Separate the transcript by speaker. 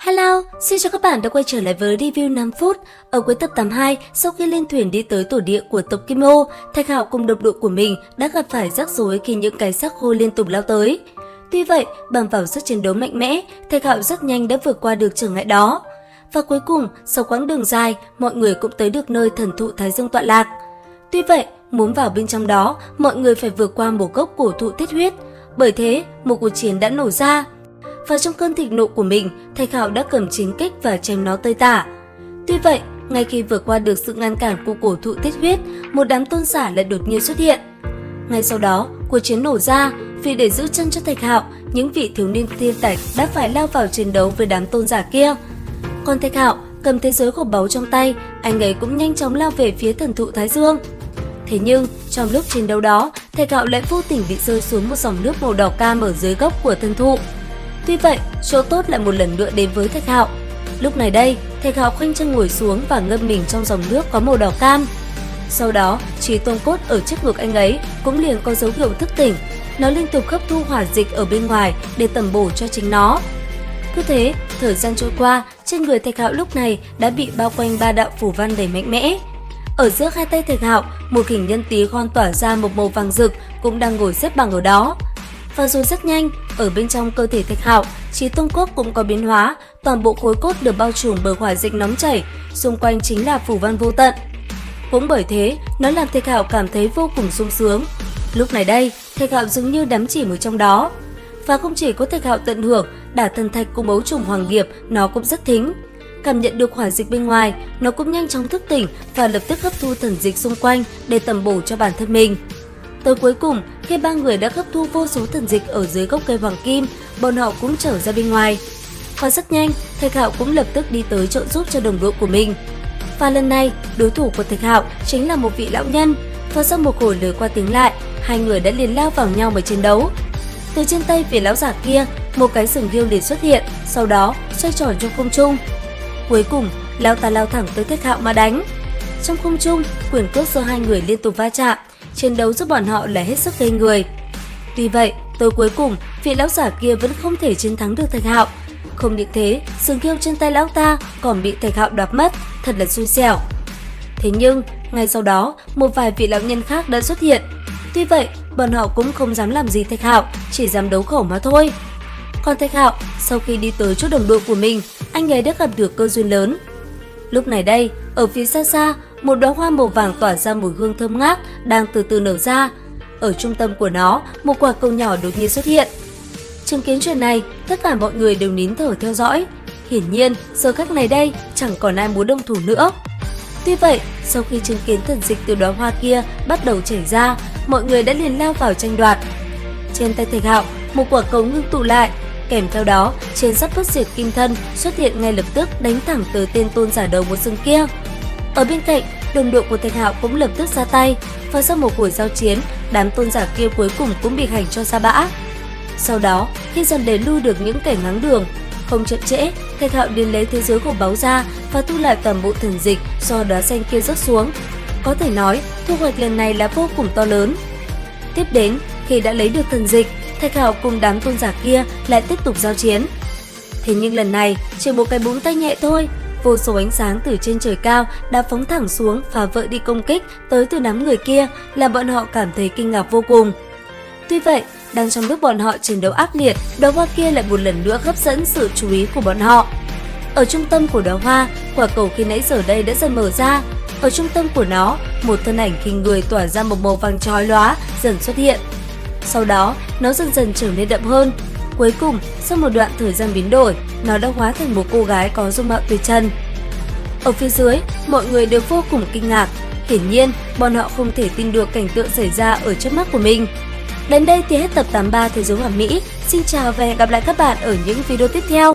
Speaker 1: Hello, xin chào các bạn đã quay trở lại với review 5 phút. Ở cuối tập 82, sau khi lên thuyền đi tới tổ địa của tộc Kim Ô, Thạch Hạo cùng đồng đội của mình đã gặp phải rắc rối khi những cái xác khô liên tục lao tới. Tuy vậy, bằng vào sức chiến đấu mạnh mẽ, Thạch Hạo rất nhanh đã vượt qua được trở ngại đó. Và cuối cùng, sau quãng đường dài, mọi người cũng tới được nơi thần thụ Thái Dương tọa lạc. Tuy vậy, muốn vào bên trong đó, mọi người phải vượt qua một gốc cổ thụ thiết huyết. Bởi thế, một cuộc chiến đã nổ ra. Và trong cơn thịnh nộ của mình, Thạch Hạo đã cầm chiến kích và chém nó tơi tả. Tuy vậy, ngay khi vượt qua được sự ngăn cản của cổ thụ thiết huyết, một đám tôn giả lại đột nhiên xuất hiện. Ngay sau đó, cuộc chiến nổ ra, vì để giữ chân cho Thạch Hạo, những vị thiếu niên thiên tài đã phải lao vào chiến đấu với đám tôn giả kia. Còn Thạch Hạo cầm thế giới của báu trong tay, anh ấy cũng nhanh chóng lao về phía thần thụ Thái Dương. Thế nhưng, trong lúc chiến đấu đó, Thạch Hạo lại vô tình bị rơi xuống một dòng nước màu đỏ cam ở dưới gốc của thân thụ. Tuy vậy, chỗ tốt lại một lần nữa đến với Thạch Hạo. Lúc này đây, Thạch Hạo khoanh chân ngồi xuống và ngâm mình trong dòng nước có màu đỏ cam. Sau đó, trí tôn cốt ở trước ngực anh ấy cũng liền có dấu hiệu thức tỉnh. Nó liên tục hấp thu hỏa dịch ở bên ngoài để tẩm bổ cho chính nó. Cứ thế, thời gian trôi qua, trên người Thạch Hạo lúc này đã bị bao quanh ba đạo phù văn đầy mạnh mẽ. Ở giữa hai tay Thạch Hạo, một hình nhân tí gon tỏa ra một màu vàng rực cũng đang ngồi xếp bằng ở đó. Và rồi rất nhanh, ở bên trong cơ thể Thạch Hạo, trí tôn cốt cũng có biến hóa, toàn bộ khối cốt được bao trùm bởi hỏa dịch nóng chảy, xung quanh chính là phù văn vô tận. Cũng bởi thế, nó làm Thạch Hạo cảm thấy vô cùng sung sướng. Lúc này đây, Thạch Hạo dường như đắm chìm ở trong đó. Và không chỉ có Thạch Hạo tận hưởng, Đả Thần Thạch cùng ấu trùng hoàng điệp nó cũng rất thính. Cảm nhận được hỏa dịch bên ngoài, nó cũng nhanh chóng thức tỉnh và lập tức hấp thu thần dịch xung quanh để tẩm bổ cho bản thân mình. Tới cuối cùng, khi ba người đã hấp thu vô số thần dịch ở dưới gốc cây hoàng kim, bọn họ cũng trở ra bên ngoài. Và rất nhanh, Thạch Hạo cũng lập tức đi tới trợ giúp cho đồng đội của mình. Và lần này, đối thủ của Thạch Hạo chính là một vị lão nhân. Và sau một hồi lời qua tiếng lại, hai người đã liền lao vào nhau mà chiến đấu. Từ trên tay vị lão giả kia, một cái sừng hiêu liền xuất hiện, sau đó xoay tròn trong không trung. Cuối cùng, lão ta lao thẳng tới Thạch Hạo mà đánh. Trong không trung, quyền cước do hai người liên tục va chạm, chiến đấu giúp bọn họ là hết sức gây người. Tuy vậy, tới cuối cùng, vị lão giả kia vẫn không thể chiến thắng được Thạch Hạo. Không những thế, sừng hiêu trên tay lão ta còn bị Thạch Hạo đoạt mất, thật là xui xẻo. Thế nhưng, ngay sau đó, một vài vị lão nhân khác đã xuất hiện. Tuy vậy, bọn họ cũng không dám làm gì Thạch Hạo, chỉ dám đấu khẩu mà thôi. Còn Thạch Hạo, sau khi đi tới chỗ đồng đội của mình, anh ấy đã gặp được cơ duyên lớn. Lúc này đây, ở phía xa xa, một đóa hoa màu vàng tỏa ra mùi hương thơm ngát đang từ từ nở ra. Ở trung tâm của nó, một quả cầu nhỏ đột nhiên xuất hiện. Chứng kiến chuyện này, tất cả mọi người đều nín thở theo dõi. Hiển nhiên, giờ khắc này đây, chẳng còn ai muốn động thủ nữa. Tuy vậy, sau khi chứng kiến thần dịch từ đóa hoa kia bắt đầu chảy ra, mọi người đã liền lao vào tranh đoạt. Trên tay Thạch Hạo, một quả cầu ngưng tụ lại, kèm theo đó, trên sắt bất diệt kim thân xuất hiện ngay lập tức đánh thẳng tới tên tôn giả đầu một sừng kia. Ở bên cạnh, đồng đội của Thạch Hạo cũng lập tức ra tay, và sau một buổi giao chiến, đám tôn giả kia cuối cùng cũng bị hành cho sa bã. Sau đó, khi dần đẩy lui được những kẻ ngáng đường, không chậm trễ, Thạch Hạo liền lấy thế giới của báu ra và thu lại toàn bộ thần dịch do đóa xanh kia rớt xuống. Có thể nói, thu hoạch lần này là vô cùng to lớn. Tiếp đến, khi đã lấy được thần dịch, Thạch Hạo cùng đám tôn giả kia lại tiếp tục giao chiến. Thế nhưng lần này, chỉ một cái búng tay nhẹ thôi, vô số ánh sáng từ trên trời cao đã phóng thẳng xuống phá vỡ đi công kích tới từ đám người kia, làm bọn họ cảm thấy kinh ngạc vô cùng. Tuy vậy, đang trong lúc bọn họ chiến đấu ác liệt, đóa hoa kia lại một lần nữa hấp dẫn sự chú ý của bọn họ. Ở trung tâm của đóa hoa, quả cầu khi nãy giờ đây đã dần mở ra. Ở trung tâm của nó, một thân ảnh hình người tỏa ra một màu vàng chói lóa dần xuất hiện. Sau đó, nó dần dần trở nên đậm hơn. Cuối cùng, sau một đoạn thời gian biến đổi, nó đã hóa thành một cô gái có dung mạo tuyệt trần. Ở phía dưới, mọi người đều vô cùng kinh ngạc. Hiển nhiên, bọn họ không thể tin được cảnh tượng xảy ra ở trước mắt của mình. Đến đây thì hết tập 83 Thế giới hoàn mỹ. Xin chào và hẹn gặp lại các bạn ở những video tiếp theo.